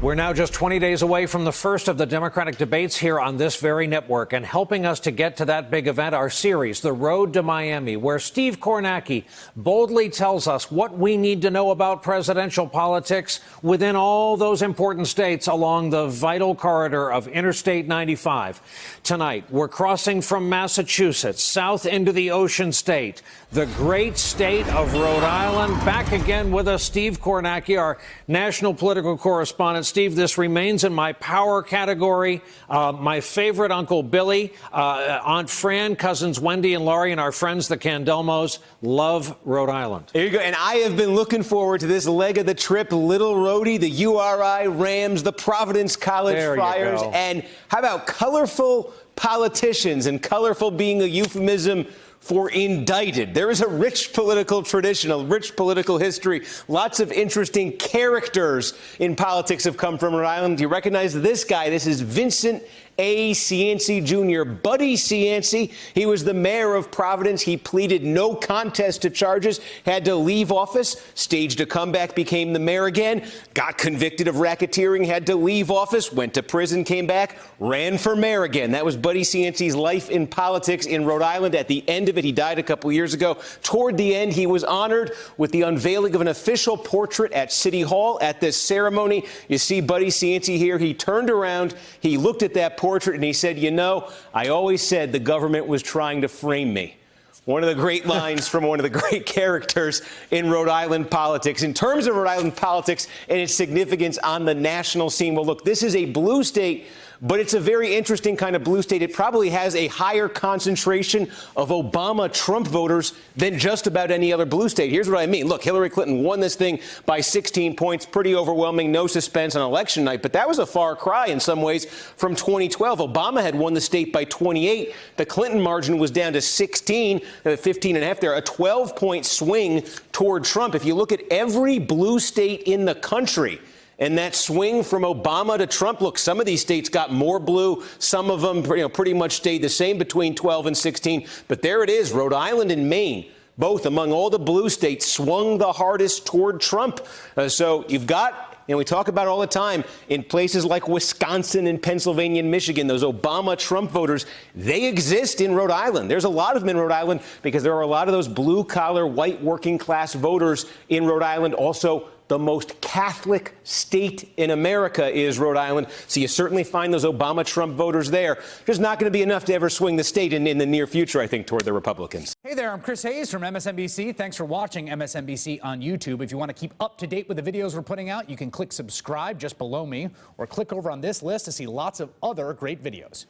We're now just 20 days away from the first of the Democratic debates here on this very network. And helping us to get to that big event, our series, The Road to Miami, where Steve Kornacki boldly tells us what we need to know about presidential politics within all those important states along the vital corridor of Interstate 95. Tonight, we're crossing from Massachusetts south into the Ocean State, the great state of Rhode Island. Back again with us, Steve Kornacki, our national political correspondent. Steve, this remains in my power category. My favorite Uncle Billy, Aunt Fran, cousins Wendy and Laurie, and our friends, the Candelmos, love Rhode Island. There you go. And I have been looking forward to this leg of the trip. Little Rhodey, the URI Rams, the Providence College Friars, and how about colorful politicians, and colorful being a euphemism for indicted. There is a rich political tradition, a rich political history. Lots of interesting characters in politics have come from Rhode Island. Do you recognize this guy? This is Vincent A. Cianci Jr., Buddy Cianci. He was the mayor of Providence. He pleaded no contest to charges, had to leave office, staged a comeback, became the mayor again, got convicted of racketeering, had to leave office, went to prison, came back, ran for mayor again. That was Buddy Cianci's life in politics in Rhode Island. At the end of it, he died a couple years ago. Toward the end, he was honored with the unveiling of an official portrait at City Hall. At this ceremony, you see Buddy Cianci here. He turned around, he looked at that portrait, and he said, "You know, I always said the government was trying to frame me." One of the great lines from one of the great characters in Rhode Island politics. In terms of Rhode Island politics and its significance on the national scene, well, look, this is a blue state, but it's a very interesting kind of blue state. It probably has a higher concentration of Obama-Trump voters than just about any other blue state. Here's what I mean. Look, Hillary Clinton won this thing by 16 points, pretty overwhelming, no suspense on election night, but that was a far cry in some ways from 2012. Obama had won the state by 28. The Clinton margin was down to 16, 15 and a half there, a 12-point swing toward Trump. If you look at every blue state in the country, and that swing from Obama to Trump, look, some of these states got more blue. Some of them, pretty much stayed the same between 12 and 16. But there it is. Rhode Island and Maine, both among all the blue states, swung the hardest toward Trump. So you've got, and we talk about it all the time, in places like Wisconsin and Pennsylvania and Michigan, those Obama-Trump voters, they exist in Rhode Island. There's a lot of them in Rhode Island because there are a lot of those blue-collar, white working-class voters in Rhode Island. Also, the most Catholic state in America is Rhode Island. So you certainly find those Obama-Trump voters there. There's not going to be enough to ever swing the state in the near future, I think, toward the Republicans. Hey there, I'm Chris Hayes from MSNBC. Thanks for watching MSNBC on YouTube. If you want to keep up to date with the videos we're putting out, you can click subscribe just below me or click over on this list to see lots of other great videos.